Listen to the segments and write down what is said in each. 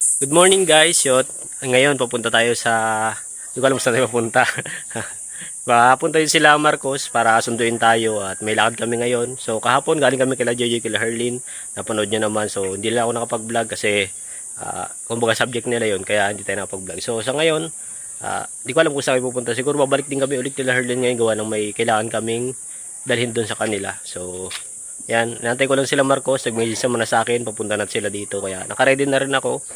Good morning guys, yot. Ngayon papunta tayo sa, hindi ko alam saan tayo papunta. Papunta yun sila Marcos para sunduin tayo at may lakad kami ngayon. So kahapon galing kami kila JJ, kila Herlin. Napanood nyo naman, so hindi lang ako nakapag-vlog kasi kumbaga subject nila yun, kaya hindi tayo nakapag-vlog. So sa ngayon, hindi ko alam kung saan kami pupunta. Siguro babalik din kami ulit kila Herlin ngayon, gawa ng may kailangan kaming dalhin doon sa kanila. So yan, nantay ko lang sila Marcos, nag-message muna sa akin, papunta na sila dito. Kaya naka-ready na rin ako.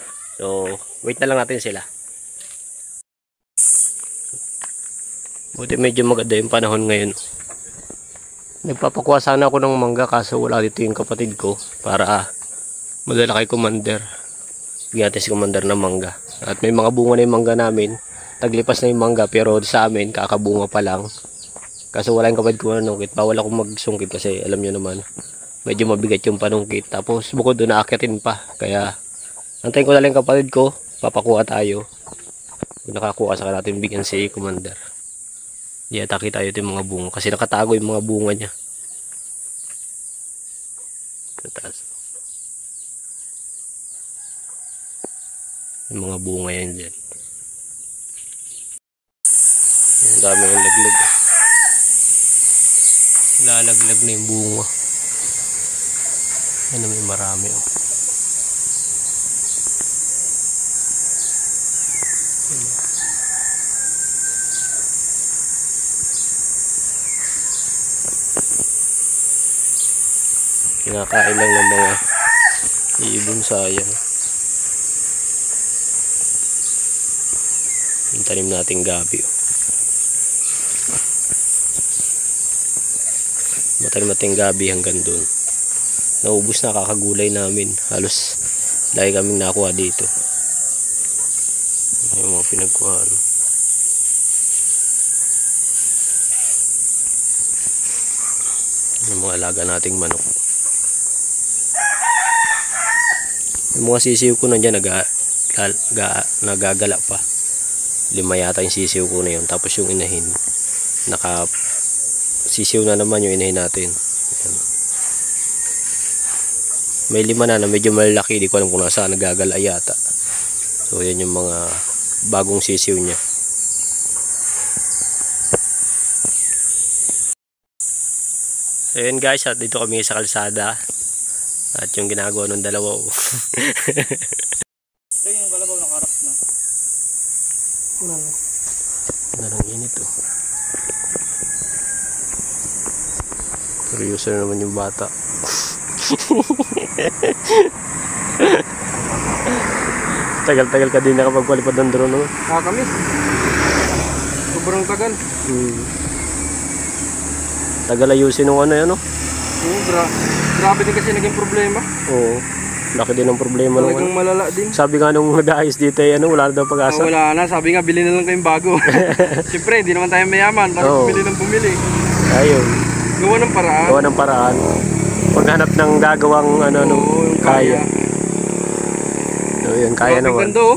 So, wait na lang natin sila. Buti medyo maganda yung panahon ngayon. Nagpapakuha sana ako ng mangga kaso wala dito yung kapatid ko para madala kay Commander. Bigyan natin si Commander ng mangga. At may mga bunga na yung mangga namin. Taglipas na yung mangga pero sa amin kakabunga pa lang. Kaso wala yung kapatid ko manungkit. Bawal ako magsungkit kasi alam nyo naman medyo mabigat yung panungkit. Tapos bukod doon naakyatin pa. Kaya antayin ko na lang kapatid ko, papakuha tayo. Kung nakakuha sa natin bigyan si Commander. Di atake tayo yung mga bunga kasi nakatago yung mga bunga niya. Tataas. Yung mga bunga yan dyan. Yung dami yung laglag. Lalaglag na yung bunga. Yan may marami. Kinakain lang ng mga ibon, sayang. Yung tanim nating gabi. Matanim nating gabi hanggang doon. Naubos na kakagulay namin. Halos lagi kaming nakuha dito. Yung mga pinagkuhaan. Yung mga alaga nating manok. Yung mga sisiw ko nandiyan nagagala pa. 5 yata yung sisiw ko na yun. Tapos yung inahin sisiw na naman yung inahin natin. Ayan. May 5 na medyo malaki. Di ko alam kung nasaan nagagala yata. So yan yung mga bagong sisiw niya. So yun guys, at dito kami sa kalsada. At yung ginagawa ng dalawa. Ito yung kalabaw nakarap na. Narang init oh. Seryoso naman yung bata. Tagal-tagal ka din nakapagpalipad ng drone no? Kami. Sobrang tagal. Tagal ayusin ng ano yan no? Grabe din kasi naging problema. Oo. Laki din ang problema nung talagang malala din. Sabi nga nung nag-aayos dito ay wala na daw pag-asa. Wala na, sabi nga bilhin na lang kayong bago. Siyempre, hindi naman tayo mayaman. Parang bumili ng bumili. Ayun. Gawa ng paraan. Gawa ng paraan. Paghanap ng gagawang nung kaya. So yun, kaya naman. Ganda oh.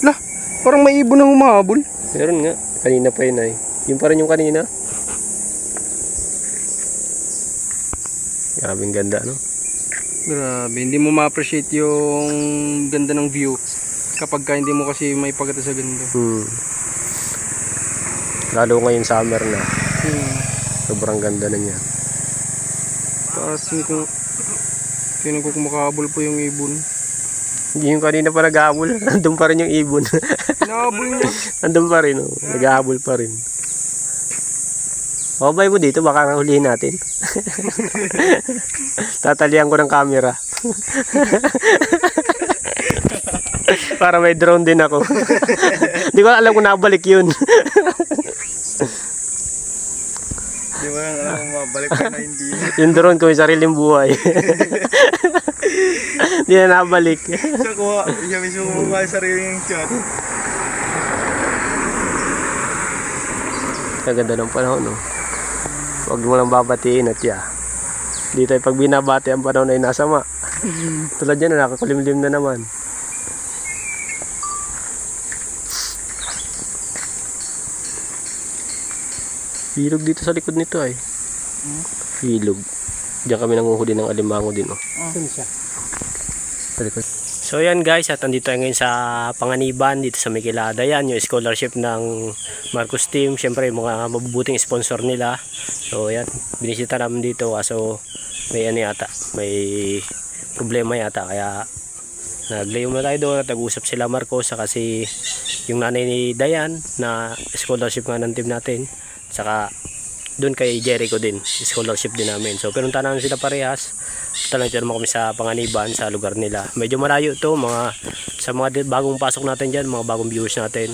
Lah, parang may ibon na humahabol. Meron nga. Kanina pa yun ay. Yung pa rin yung kanina. Grabing ganda no? Grabe, hindi mo ma-appreciate yung ganda ng view kapag hindi mo kasi may pagkata sa ganda. Lalo ngayon summer na. Sobrang ganda na niya. Tapos kung kumakahabol po yung ibon. Hindi yung kanina pa nag-ahabol. Andun pa rin yung ibon. Nahabol niya. Andun pa rin. Nag-ahabol pa rin. Babay mo dito, baka hulihin natin. Tatalian ko ng camera. Para may drone din ako. Hindi ko alam kung nabalik yun. Di ba alam kung mabalik ka na hindi. Yung drone ko may sariling buhay. Hindi na nabalik. Siya kuha, siya mismo kumuha yung sariling shot. Kaganda ng panahon no. Huwag mo lang babatiin at dito ay pag binabati ang panahon ay nasama. Tulad yan nakakulimlim na naman. Hilog dito sa likod nito ay. Hilog. Diyan kami nanguhuli ng alimango din oh. Saan siya? Sa likod. So yan guys, at andito tayo ngayon sa Panganiban dito sa Mikilada. Yan yung scholarship ng Marcos team. Siyempre mga mabubuting sponsor nila. So yan, binisita namin dito kaso may ano yata, may problema yata, kaya naglayo na tayo doon at nag-usap sila Marcos saka si yung nanay ni Dayan na scholarship nga ng team natin, saka doon kay Jericho din, scholarship din namin. So pinunta namin sila parehas. Talagang naman kami sa Panganiban, sa lugar nila. Medyo malayo to, sa mga bagong pasok natin dyan, mga bagong viewers natin.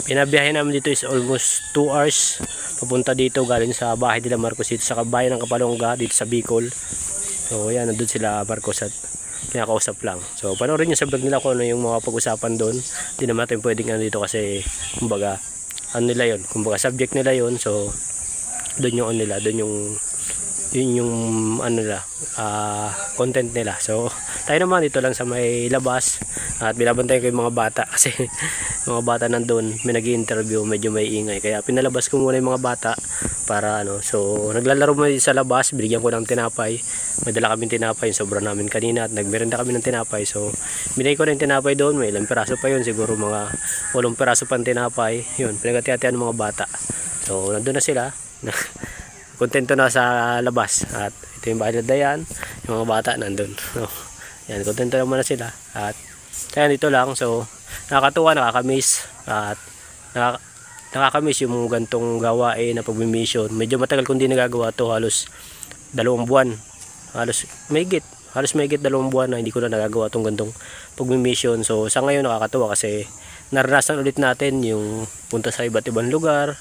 Pinabiyahe namin dito is almost 2 hours papunta dito galing sa bahay nila Marcos dito sa bayan ng Kapalonga dito sa Bicol. So yan, nandun sila Marcos at kinakausap lang. So panoorin nyo sa vlog nila kung ano yung mga pag-usapan doon. Hindi naman natin pwedeng ano dito kasi kumbaga ano nila yun, kumbaga subject nila yun. So doon yung ano nila, doon yung yun yung ano nila, content nila. So tayo naman dito lang sa may labas at binabantayan ko yung mga bata kasi mga bata nandun, may nag-i-interview, medyo may ingay, kaya pinalabas ko muna yung mga bata para ano. So naglalaro mo sa labas, binigyan ko ng tinapay, may dala kaming tinapay, sobra namin kanina at nagmerenda kami ng tinapay. So binigay ko rin tinapay doon, may ilang piraso pa yun, siguro mga 8 piraso pang tinapay yun, pinagati-hatian ng mga bata. So nandun na sila kontento na sa labas at ito yung bahay na Dayan, yung mga bata nandun. So, yan, kontento naman na sila at kaya dito lang. So nakakatuwa, nakakamiss at nakakamiss yung gantong gawain na pag-mission. Medyo matagal kong di nagagawa to, halos 2 buwan, halos may higit 2 buwan na hindi ko na nagagawa tong gantong pag-mission. So sa ngayon nakakatuwa kasi naranasan ulit natin yung punta sa iba't ibang lugar.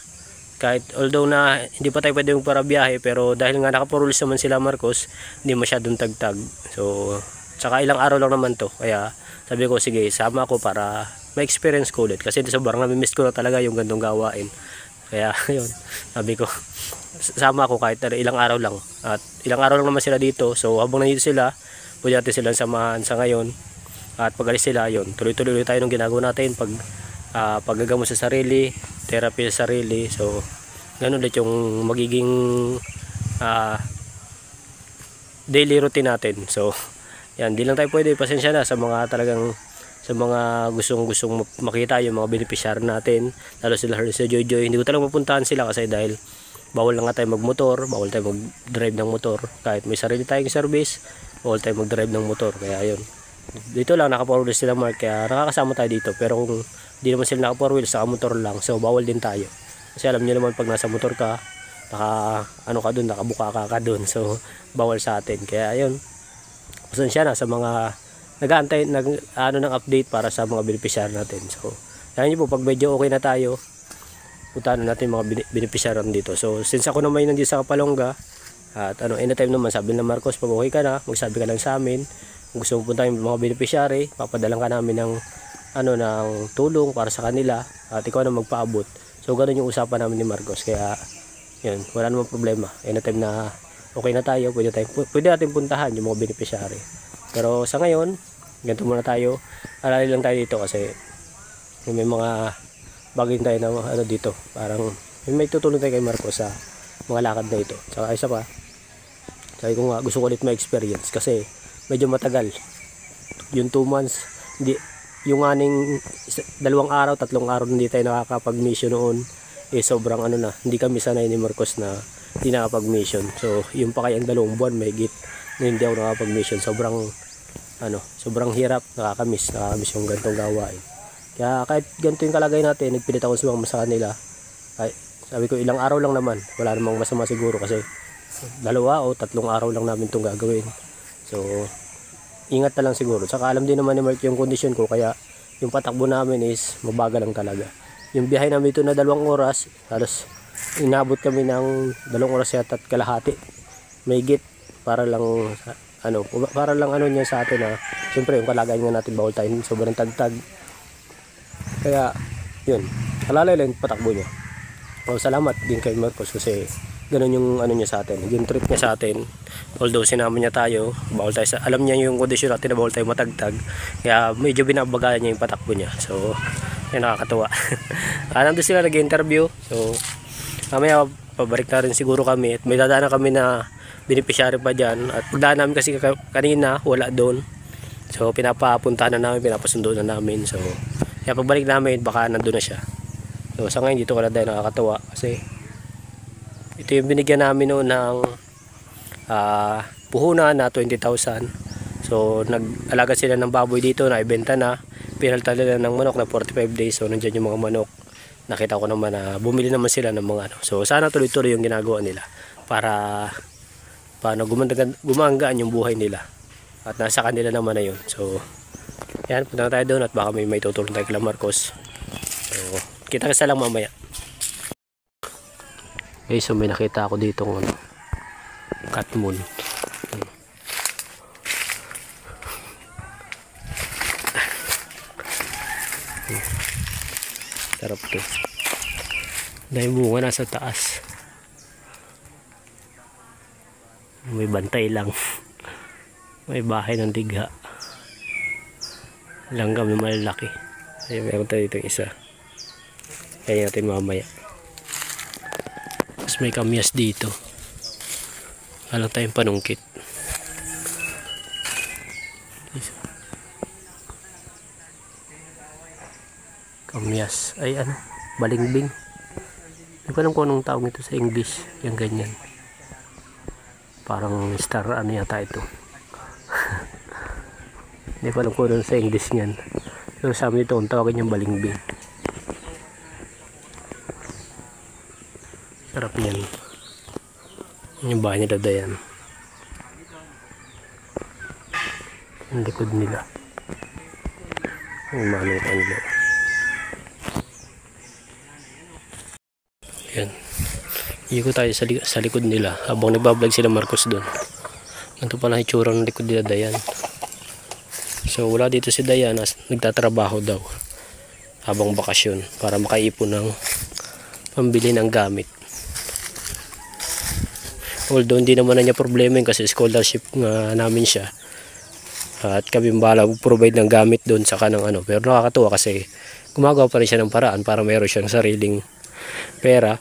Kahit although na hindi pa tayo pwede yung para biyahe, pero dahil nga nakaparulis naman sila Marcos, hindi masyadong tagtag. So tsaka ilang araw lang naman to, kaya sabi ko sige sama ako para ma-experience ko ulit kasi sobrang nami-miss ko na talaga yung gantong gawain. Kaya yun, sabi ko sama ako kahit ilang araw lang, at ilang araw lang naman sila dito. So habang nandito sila, pwede natin silang samahan sa ngayon, at pag alis sila yun, tuloy-tuloy tayo ng ginagawa natin, paggagamot sa sarili, therapy sa sarili. So ganun ulit yung magiging daily routine natin. So yan, di lang tayo pwede, pasensya na sa mga talagang sa mga gustong makita yung mga beneficiary natin, lalo sila sa Joy. Hindi ko talagang mapuntahan sila kasi dahil bawal lang nga tayo magmotor, bawal tayo mag-drive ng motor. Kahit may sarili tayong service, bawal tayo mag-drive ng motor. Kaya yun, dito lang naka-4 wheels sila Mark, kaya nakakasama tayo dito. Pero kung hindi naman sila naka-4 wheels, saka motor lang, so bawal din tayo. Kasi alam niyo naman pag nasa motor ka, nakabuka ka doon, so bawal sa atin. Kaya yun, pasensya na sa mga nag-aantay ng update para sa mga beneficiary natin. So kaya niyo po, pag medyo okay na tayo, puntahan natin mga beneficiary dito. So since ako naman nandito sa Kapalonga, at anytime naman sabi ng Marcos, pag okay ka na, magsabi ka lang sa amin. Kung gusto mo punta yung mga beneficiary, papadalang ka namin ng ng tulong para sa kanila at ikaw na magpaabot. So ganun yung usapan namin ni Marcos. Kaya yun, wala namang problema. Anytime na okay na tayo, pwede natin puntahan yung mga beneficiary. Pero sa ngayon, ganito muna tayo. Alali lang tayo dito kasi may mga bagay tayo na dito. Parang may tutulong tayo kay Marcos sa mga lakad na ito. Saka isa pa, sabi ko nga, gusto ko ulit ma-experience kasi medyo matagal. Yung 2 months, yung aning 2 araw, 3 araw hindi tayo nakakapag-mission noon, sobrang hindi kami sanay ni Marcos na hindi nakapag-mission. So yung pa kayang 2 buwan may higit na hindi ako nakapag-mission. Sobrang hirap, nakakamiss yung gantong gawain. Kaya kahit ganito yung kalagay natin, nagpilit ako sumama sa kanila. Sabi ko ilang araw lang naman, wala namang masama siguro kasi 2 o 3 araw lang namin itong gagawin. So ingat na lang siguro. Saka alam din naman ni Mark yung kondisyon ko, kaya yung patakbo namin is mabagal lang talaga. Yung biyahe namin ito na 2 oras, halos inabot kami ng 2 oras yata at kalahati. May higit para lang niya sa atin na siyempre yung kalagayan nga natin, bawal tayo sobrang tagtag. Kaya yun, alalay lang patakbo niya. Salamat din kay Marcos kasi ganun yung niya sa atin, yung trip niya sa atin. Although sinama niya tayo, bawal tayo alam niya yung kondisyon natin na bawal tayo matagtag, kaya medyo binabagayan niya yung patakbo niya. So yun, nakakatuwa. Nandun sila nag-interview. So mamaya pabalik na rin siguro kami at may dadaanan kami na beneficiary pa dyan. At pagdaan namin kasi kanina wala doon, So pinapapuntahan na namin, pinapasundo na namin. So kaya pagbalik namin baka nandun na siya. So sa ngayon dito ko lang dahil nakakatawa kasi ito yung binigyan namin noon ng puhunan na 20,000. So nag-alaga sila ng baboy dito na ibenta na. Pinalitan nila ng manok na 45 days. So nandiyan yung mga manok. Nakita ko naman na bumili naman sila ng mga ano. So sana tuloy-tuloy yung ginagawa nila para paano gumagaan yung buhay nila. At nasa kanila naman na yun. So yan, punta tayo doon at baka may tutulong tayo kay Marcos. So kita kasi lang mamaya. Okay, so may nakita ako dito ng cat moon. Sarap to. Dahil bunga nasa taas. May bantay lang. May bahay ng digha. Langgam na malalaki. Ay, meron tayo dito isa. Kaya natin mamaya. Tapos may kamyas dito. Alam tayong panungkit. Kamyas. Ay ano, balingbing. Hindi ko alam kung anong tawag ito sa English. Yung ganyan. Parang star ano yata ito. Hindi ko alam kung ano sa English niyan. So sa amin ito, ang tawagin yung balingbing. Sarap niyan. Yung bahay nila Dayan. Yung likod nila. Yung manong kanila. Yan. Iko tayo sa likod nila habang nagbablog sila Marcos doon. Ito pala itsura ng likod nila Dayan. So wala dito si Dayan, nagtatrabaho daw habang bakasyon para makaipon ng pambili ng gamit. Although hindi naman na niya problema yun kasi scholarship nga namin siya. At kami bahala provide ng gamit doon sa kanang ano. Pero nakakatuwa kasi gumagawa pa rin siya ng paraan para mayroon siyang sariling pera.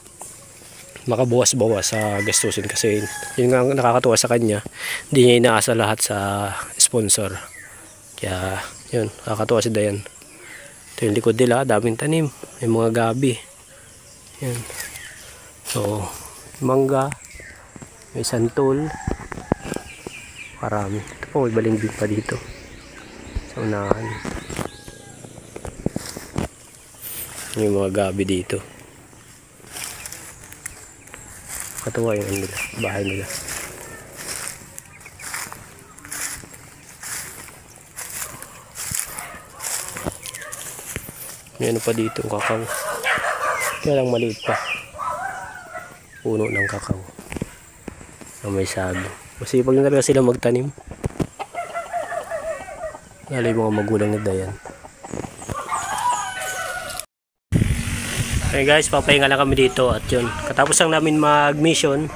Makabuwas-bawas sa gastusin kasi yun nga nakakatuwa sa kanya, hindi niya inaasa lahat sa sponsor. Kaya yun, nakakatuwa si Dayan. Ito yung likod nila, daming tanim, may mga gabi. Yan. So mangga, may santol, marami. Ito po, may balingbing pa dito sa unahan. May mga gabi dito. Katuwa yung nila, bahay nila. May ano pa dito, kakao. Kaya lang maliit pa. Puno ng kakao na may sabi. Masipag na talaga sila magtanim. Lalo yung mga magulang ni Dayan. Okay guys, papahinga lang kami dito at yun. Katapos lang namin mag-mission,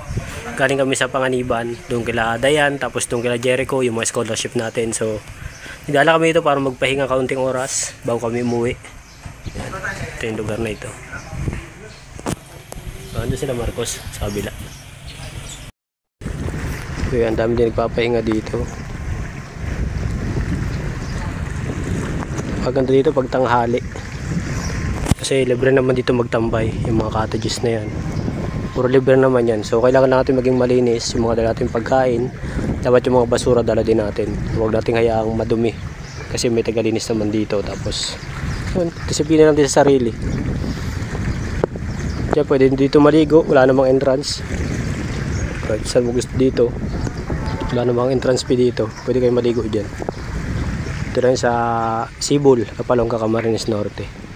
galing kami sa Panganiban, doon kila Dayan, tapos doon kila Jericho, yung mga scholarship natin. So, nagdala kami dito para magpahinga kaunting oras bago kami umuwi. Yan. Ito yung lugar na ito. So, andun sila Marcos sa kabila. So, ang dami din nagpapahinga dito. Maganda dito pag tanghali. Kasi libre naman dito magtambay, yung mga cottages na yan. Puro libre naman yan. So kailangan natin maging malinis, yung mga dala natin pagkain. Dapat yung mga basura dala din natin. Huwag natin hayaang madumi. Kasi may tagalinis naman dito. Tapos, yun, disiplina natin sa sarili. Kaya pwede dito maligo, wala namang entrance. Kahit saan mo gusto dito, wala namang entrance fee dito. Pwede kayo maligo dyan. Ito rin sa Sibol, Kapalongga, Camarines Norte.